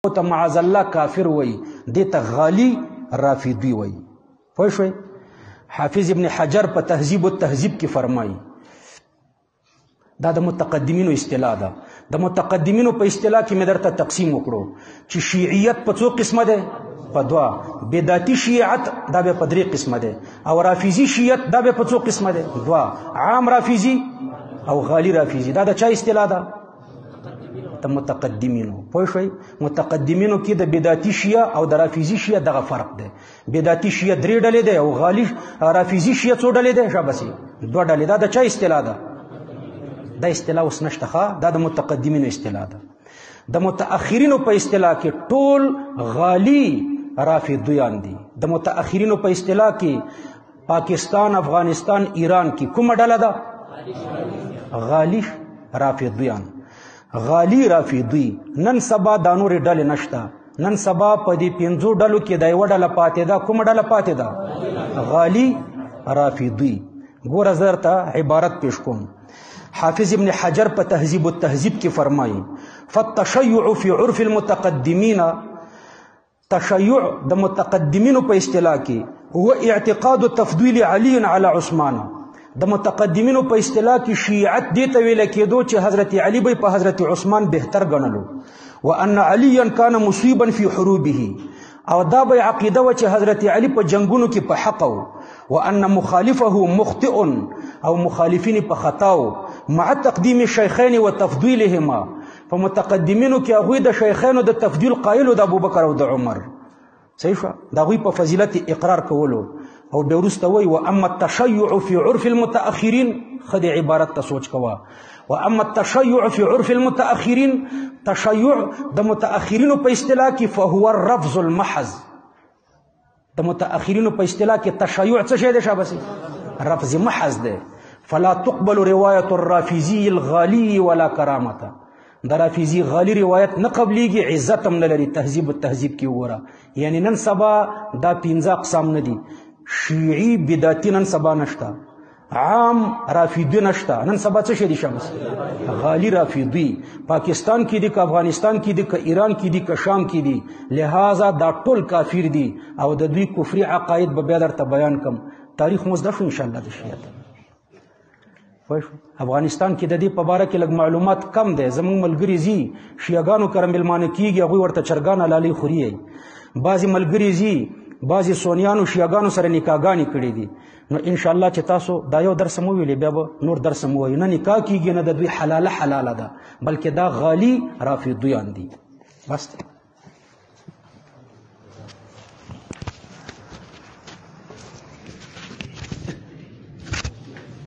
ته معاذ الله کافر وای، دې ته غالی رافضی وای. پوه شوئ؟ حافظ ابن حجر په تهذیب التهذیب کې فرمایي دا د متقدمینو اصطلاح ده. د متقدمینو په اصطلاح کې مې درته تقسیم وکړو چې شیعیت په څو قسمه ده؟ په دوه. بدعتي شیعت دا به په درې قسمه ده، او رافضي شیعت دا به په څو قسمه ده؟ دوه. عام رافضي او غالی رافضي. دا د چا اصطلاح ده؟ د متقدمینو. پوه شئ؟ متقدمینو کې د بدعتي شیعه او د رافضي شیعه دغه فرق دی. بدعتي شیعه درې ډلې دی او غالی رافضي شیعه څو ډلې دی؟ شابسي دوه ډلې. دا د چا اصطلاح ده؟ دا اصطلاح اوس نشته ښه، دا د متقدمینو اصطلاح ده. د متأخرینو په اصطلاح کې ټول غالی رافضیان دي. د متأخرینو په اصطلاح کې پاکستان، افغانستان، ایران کې کومه ډله ده؟ غالی رافضیان. غالی رافضی نن سبا دا نورې ډلې نشته. نن سبا په دې پنځو ډلو کې دا یوه ډله پاتې ده. کومه ډله پاتې ده؟ غالی رافضی. ګوره زه درته عبارت پیش کوم. حافظ ابن حجر په تهذیب التهذیب کې فرمایي فالتشیع فی عرف المتقدمین، تشیع د متقدمینو په اصطلاح کې هو اعتقاد تفضیل علی علی عثمان. د متقدمینو په اصطلاح کې شیعت دې ته ویل کېدو چې حضرت علی به په حضرت عثمان بهتر ګڼلو، وان علیا کان مصیبا فی حروبه، او دا به عقیده و چې حضرت علی په جنگونو کې په حق و، وان مخالفه مخطئ، او مخالفین په خطا و، مع تقدیم الشیخین و تفضیلهما. په متقدمینو کې هغوی د شیخینو د تفضیل قایلو د ابوبکر او د عمر. صحیح شو؟ د هغوی په فضیلت اقرار کولو. او بیا وروسته وایي واما التشیع فی عرف المتأخرین. ښه د عبارت ته سوچ کوه. واما التشیع فی عرف المتأخرین، تشیع د متأخرینو په اصطلاح کې فهو الرفض المحض. د متأخرینو په اصطلاح کې تشیع څه شی دی؟ شابسي رفض محض دی. فلا تقبل روایت الرافضی الغالی ولا کرامته. د رافضی غالی روایت نه قبلیږي، عزت هم نه لري. تهذیب التهذیب کې وګوره. یعنی نن سبا دا پنځه اقسام نه دي. شیعي بدعتي نن سبا نشته، عام رافضي نشته. نن سبا څه شی دي؟ شمس غالی رافضي. پاکستان کې دي که افغانستان کې دي که ایران کې دي که شام کې دي. لہذا دا ټول کافر دي او د دوی کفري عقاید به بیا درته بیان کم. تاریخ مو زده شو انشاءالله د شیعت. افغانستان کې د دې په باره کې لږ معلومات کم دی. زموږ ملګري ځي شیعګانو کره میلمانه کېږي، هغوی ورته چرګان حلالۍ خوري. بعضې ملګري ځي بعضې سونیانو شیعګانو سره نکاحګانې کړي دي. نو انشاءالله چې تاسو دا یو درس مو ویلې بیا به نور درس مو وایو. نه نکاح کېږي نه د دوی حلاله حلاله ده، بلکې دا غالي رافضیان دي. بس